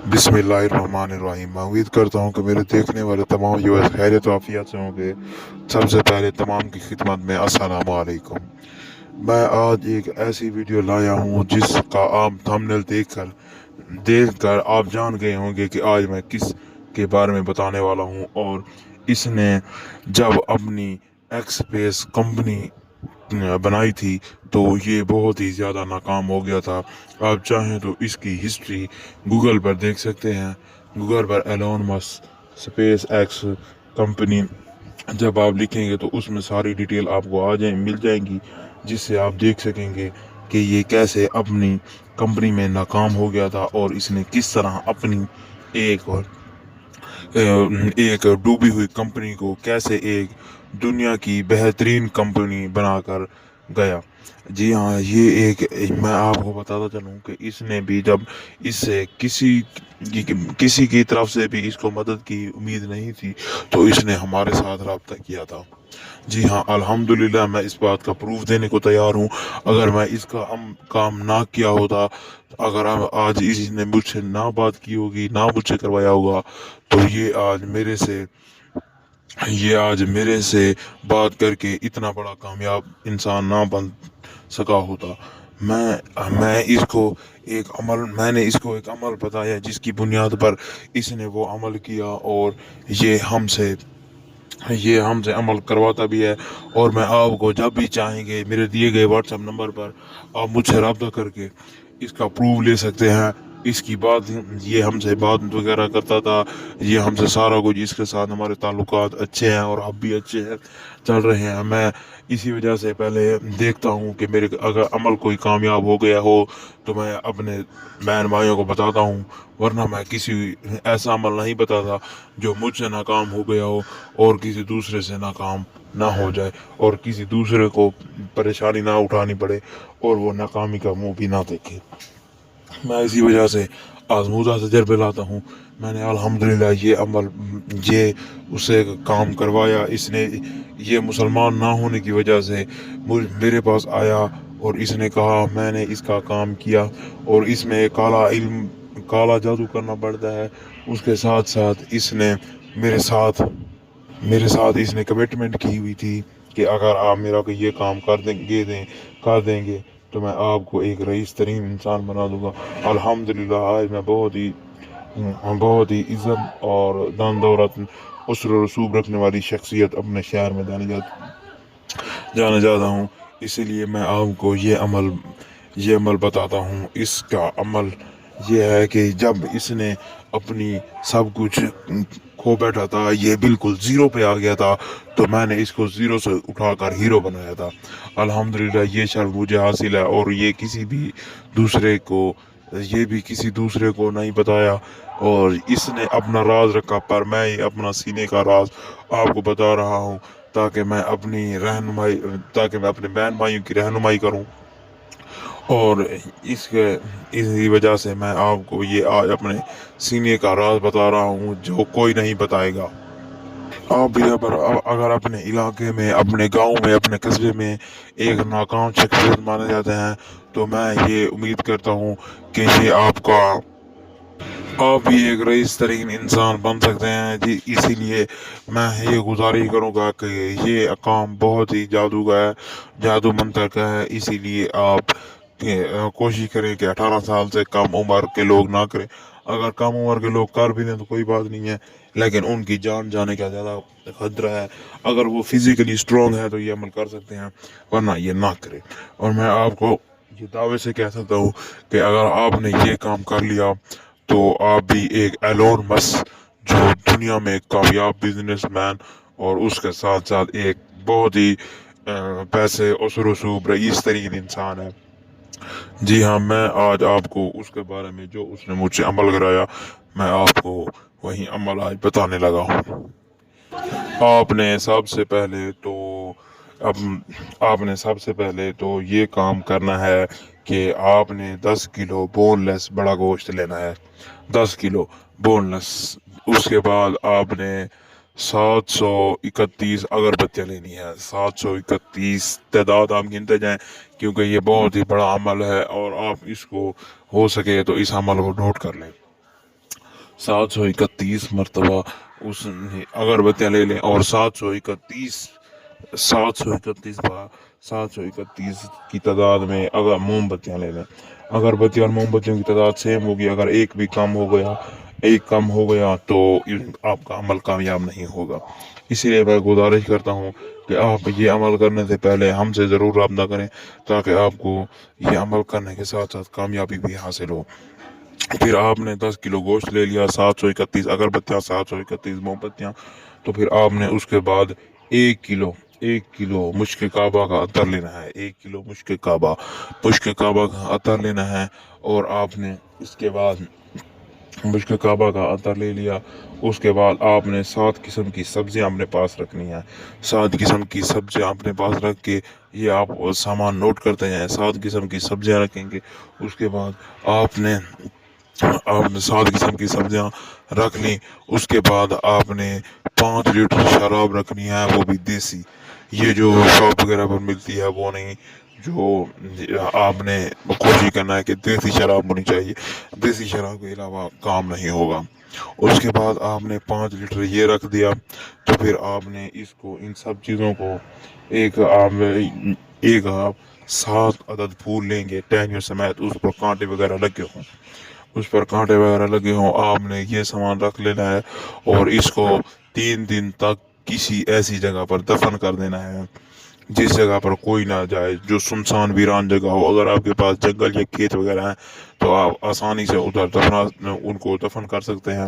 बिस्मिल्लाहिर्रहमानिर्रहीम। मैं उम्मीद करता हूँ कि मेरे देखने वाले तमाम व्यूअर्स खैरियत वाफियत से होंगे। सबसे पहले तमाम की खिदमत में अस्सलाम वालेकुम। मैं आज एक ऐसी वीडियो लाया हूँ जिसका आप थंबनेल देखकर आप जान गए होंगे कि आज मैं किस के बारे में बताने वाला हूँ। और इसने जब अपनी एक्सपेस कंपनी बनाई थी तो ये बहुत ही ज़्यादा नाकाम हो गया था। आप चाहें तो इसकी हिस्ट्री गूगल पर देख सकते हैं। गूगल पर Elon Musk SpaceX company जब आप लिखेंगे तो उसमें सारी डिटेल आपको मिल जाएंगी, जिससे आप देख सकेंगे कि ये कैसे अपनी कंपनी में नाकाम हो गया था और इसने किस तरह अपनी एक और एक डूबी हुई कंपनी को कैसे एक दुनिया की बेहतरीन कंपनी बनाकर गया। जी हाँ, ये एक मैं आपको बताता चलूँ कि इसने भी जब इससे किसी की तरफ से भी इसको मदद की उम्मीद नहीं थी तो इसने हमारे साथ रब्ता किया था। जी हाँ, अल्हम्दुलिल्लाह मैं इस बात का प्रूफ देने को तैयार हूँ। अगर मैं इसका काम ना किया होता, अगर आज इसने मुझसे ना बात की होगी, ना मुझसे करवाया होगा, तो ये आज मेरे से बात करके इतना बड़ा कामयाब इंसान ना बन सका होता। मैंने इसको एक अमल बताया जिसकी बुनियाद पर इसने वो अमल किया और ये हमसे ये हमसे अमल करवाता भी है। और मैं आपको जब भी चाहेंगे मेरे दिए गए व्हाट्सएप नंबर पर आप मुझसे रब्ता करके इसका प्रूफ ले सकते हैं। इसकी बात ये हमसे बात वगैरह करता था, ये हमसे सारा कुछ, इसके साथ हमारे ताल्लुकात अच्छे हैं और अब भी अच्छे हैं, चल रहे हैं। मैं इसी वजह से पहले देखता हूँ कि मेरे अगर अमल कोई कामयाब हो गया हो तो मैं अपने बहन भाइयों को बताता हूँ, वरना मैं किसी ऐसा अमल नहीं बताता जो मुझसे नाकाम हो गया हो और किसी दूसरे से नाकाम ना हो जाए और किसी दूसरे को परेशानी ना उठानी पड़े और वो नाकामी का मुंह भी ना देखे। मैं इसी वजह से आजमूदा तजर्बे लाता हूँ। मैंने अल्हम्दुलिल्लाह ये उसे काम करवाया। इसने ये मुसलमान ना होने की वजह से मेरे पास आया और इसने कहा मैंने इसका काम किया और इसमें काला जादू करना पड़ता है। उसके साथ साथ इसने मेरे साथ मेरे साथ इसने कमिटमेंट की हुई थी कि अगर आप मेरा को ये काम कर देंगे तो मैं आपको एक रईस तरीन इंसान बना दूंगा। अल्हम्दुलिल्लाह आज मैं बहुत ही इज्जत और दान दौलत उसर रसूब रखने वाली शख्सियत अपने शहर में जाना चाहता हूँ। इसीलिए मैं आपको ये अमल बताता हूँ। इसका अमल ये है कि जब इसने अपनी सब कुछ खो बैठा था, ये बिल्कुल ज़ीरो पे आ गया था, तो मैंने इसको ज़ीरो से उठाकर हीरो बनाया था। अल्हम्दुलिल्लाह ये शर्फ मुझे हासिल है और ये भी किसी दूसरे को नहीं बताया और इसने अपना राज रखा, पर मैं ये अपना सीने का राज आपको बता रहा हूँ ताकि मैं अपने बहन भाइयों की रहनुमाई करूँ। और इसके इसी वजह से मैं आपको ये आज अपने सीने का राज बता रहा हूँ जो कोई नहीं बताएगा। आप भी अगर अपने इलाके में, अपने गांव में, अपने कस्बे में एक नाकाम शख्सियत माने जाते हैं तो मैं ये उम्मीद करता हूँ कि आप भी एक रईस तरीन इंसान बन सकते हैं। जी इसीलिए मैं ये गुजारिश करूँगा कि ये काम बहुत ही जादू का है, जादू मंतर का है। इसीलिए आप कोशिश करें कि 18 साल से कम उम्र के लोग ना करें। अगर कम उम्र के लोग कर भी दें तो कोई बात नहीं है, लेकिन उनकी जान जाने का ज़्यादा खतरा है। अगर वो फिजिकली स्ट्रांग है तो ये अमल कर सकते हैं, वरना ये ना करें। और मैं आपको ये दावे से कह सकता हूँ कि अगर आपने ये काम कर लिया तो आप भी एक एलोन मस्क जो दुनिया में कामयाब बिजनेसमैन और उसके साथ साथ एक बहुत ही पैसे और रसूब रईस तरीन इंसान है। जी हाँ, मैं आज आपको उसके बारे में जो उसने मुझसे अमल कराया, मैं आपको वही अमल आज बताने लगा हूँ। आपने सबसे पहले तो अब आपने सबसे पहले तो ये काम करना है कि आपने 10 किलो बोनलेस बड़ा गोश्त लेना है, 10 किलो बोनलेस। उसके बाद आपने 731 अगरबत्तियाँ लेनी है, 731 तादाद आप गिनते जाएं क्योंकि ये बहुत ही बड़ा अमल है और आप इसको हो सके तो इस अमल को नोट कर लें। 731 مرتبہ اس اگربتیاں لے لیں اور 731 کی تعداد میں اگر موم بتیاں لے لیں. اگربتی اور موم بتیوں کی تعداد سیم ہوگی. اگر ایک بھی کم ہو گیا تو آپ کا عمل کامیاب نہیں ہوگا. اسی لیے میں گزارش کرتا ہوں کہ آپ یہ عمل کرنے سے پہلے ہم سے ضرور رابطہ کریں تاکہ آپ کو یہ عمل کرنے کے ساتھ ساتھ کامیابی بھی حاصل ہو. پھر آپ نے 10 کلو گوشت لے لیا، 731 اگربتیاں، 731 موم بتیاں. تو پھر آپ نے اس کے بعد ایک کلو مشک کعبہ کا عطر لینا ہے. 1 کلو مشک کعبہ کا عطر لینا ہے. اور آپ نے اس کے بعد مشک کعبہ کا عطر لے لیا. اس کے بعد آپ نے 7 قسم کی سبزیاں اپنے پاس رکھنی ہیں. 7 قسم کی سبزیاں اپنے پاس رکھ کے یہ آپ سامان نوٹ کرتے ہیں. 7 قسم کی سبزیاں رکھیں گے. اس کے بعد آپ نے 7 قسم کی سبزیاں رکھ لی. اس کے بعد آپ نے 5 لیٹر شراب رکھنی ہے، وہ بھی دیسی. یہ جو شاپ وغیرہ پر ملتی ہے وہ نہیں. جو آپ نے کوشش کرنا ہے کہ دیسی شراب ہونی چاہیے. دیسی شراب کے علاوہ کام نہیں ہوگا. اس کے بعد آپ نے 5 لیٹر یہ رکھ دیا. تو پھر آپ نے ان سب چیزوں کو ایک آپ 7 عدد پھول لیں گے ٹہنیوں سمیت. اس پر کانٹے وغیرہ لگے ہوں. آپ نے یہ سامان رکھ لینا ہے اور اس کو 3 دن تک کسی ایسی جگہ پر دفن کر دینا ہے جس جگہ پر کوئی نہ جائے، جو سنسان ویران جگہ ہو. اگر آپ کے پاس جنگل یا کھیت وغیرہ ہیں تو آپ آسانی سے ان کو دفن کر سکتے ہیں.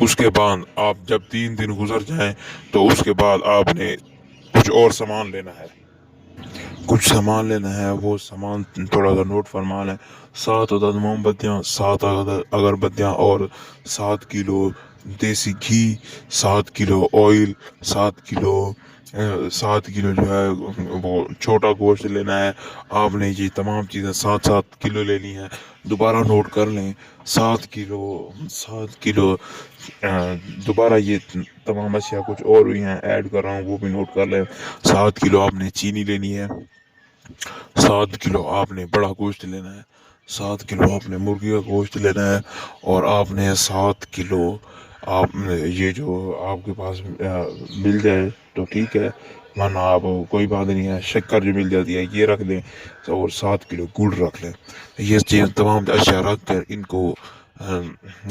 اس کے بعد آپ جب 3 دن گزر جائیں تو اس کے بعد آپ نے کچھ اور سامان لینا ہے. وہ سامان تھوڑا سا نوٹ فرما لیں. 7 عدد موم بتیاں، 7 عدد اگربتیاں اور 7 کلو دیسی گھی، 7 کلو آئل، 7 کلو جو ہے وہ چھوٹا گوشت لینا ہے. آپ نے یہ تمام چیزیں 7 کلو لینی ہیں. دوبارہ نوٹ کر لیں. 7 کلو دوبارہ یہ تمام اشیاء کچھ اور بھی ہیں ایڈ کر رہا ہوں، وہ بھی نوٹ کر لیں. 7 کلو آپ نے چینی لینی ہے. 7 کلو آپ نے بڑا گوشت لینا ہے. 7 کلو آپ نے مرغی کا گوشت لینا ہے. اور آپ نے 7 کلو یہ جو آپ کے پاس مل جائے تو ٹھیک ہے، ورنہ آپ کوئی بات نہیں ہے، شکر جو مل جاتی ہے یہ رکھ لیں. اور 7 کلو گڑ رکھ لیں. یہ چیز تمام اشیاء رکھ کر ان کو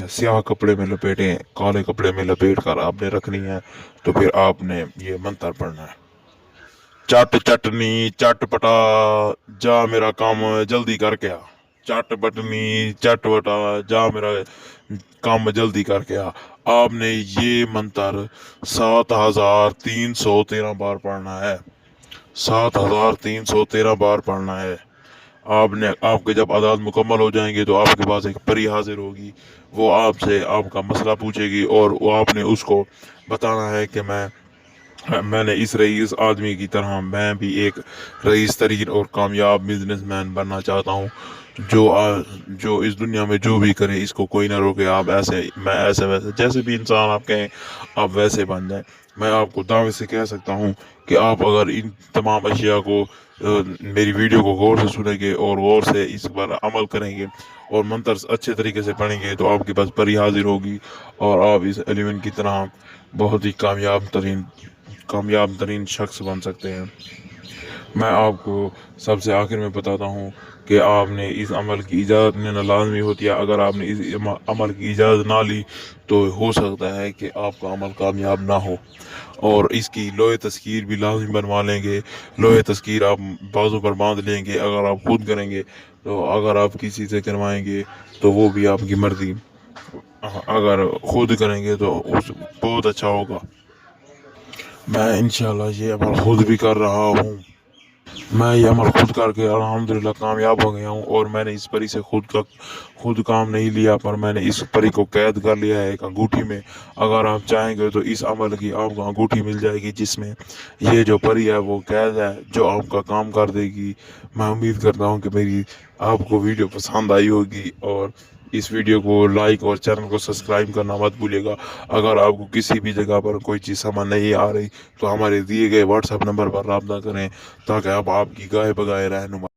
سیاہ کپڑے میں لپیٹیں. کالے کپڑے میں لپیٹ کر آپ نے رکھنی ہے. تو پھر آپ نے یہ منتر پڑھنا ہے: چٹ چٹنی چٹ پٹا جا میرا کام جلدی کر کے آ. چٹ بٹنی چٹ بٹا جا میرا کام جلدی کر کے آ. آپ نے یہ منتر 7313 بار پڑھنا ہے. 7313 بار پڑھنا ہے. آپ کے جب عدد مکمل ہو جائیں گے تو آپ کے پاس ایک پری حاضر ہوگی. وہ آپ سے آپ کا مسئلہ پوچھے گی اور وہ آپ نے اس کو بتانا ہے کہ میں نے اس رئیس آدمی کی طرح میں بھی ایک رئیس ترین اور کامیاب بزنس مین بننا چاہتا ہوں. جو اس دنیا میں جو بھی کرے اس کو کوئی نہ روکے. آپ میں ایسے ویسے جیسے بھی انسان آپ کہیں آپ ویسے بن جائیں. میں آپ کو دعوے سے کہہ سکتا ہوں کہ آپ اگر ان تمام اشیاء کو میری ویڈیو کو غور سے سنیں گے اور غور سے اس پر عمل کریں گے اور منتر اچھے طریقے سے پڑھیں گے تو آپ کے پاس پری حاضر ہوگی اور آپ اس ایلیمنٹ کی طرح بہت ہی کامیاب ترین شخص بن سکتے ہیں. میں آپ کو سب سے آخر میں بتاتا ہوں کہ آپ نے اس عمل کی اجازت لینا لازمی ہوتی ہے. اگر آپ نے اس عمل کی اجازت نہ لی تو ہو سکتا ہے کہ آپ کا عمل کامیاب نہ ہو. اور اس کی لوہے تذکیر بھی لازمی بنوا لیں گے. لوہے تذکیر آپ بازو پر باندھ لیں گے. اگر آپ خود کریں گے تو اگر آپ کسی سے کروائیں گے تو وہ بھی آپ کی مرضی. اگر خود کریں گے تو بہت اچھا ہوگا. میں انشاءاللہ یہ عمل خود بھی کر رہا ہوں. میں یہ عمل خود کر کے الحمدللہ کامیاب ہو گیا ہوں. اور میں نے اس پری سے خود کام نہیں لیا پر میں نے اس پری کو قید کر لیا ہے ایک انگوٹھی میں. اگر آپ چاہیں گے تو اس عمل کی آپ کو انگوٹھی مل جائے گی جس میں یہ جو پری ہے وہ قید ہے جو آپ کا کام کر دے گی. میں امید کرتا ہوں کہ میری آپ کو ویڈیو پسند آئی ہوگی اور اس ویڈیو کو لائک اور چینل کو سبسکرائب کرنا مت بھولیے گا. اگر آپ کو کسی بھی جگہ پر کوئی چیز سمجھ نہیں آ رہی تو ہمارے دیے گئے واٹس ایپ نمبر پر رابطہ کریں تاکہ آپ کی گائے بگائے رہنمائی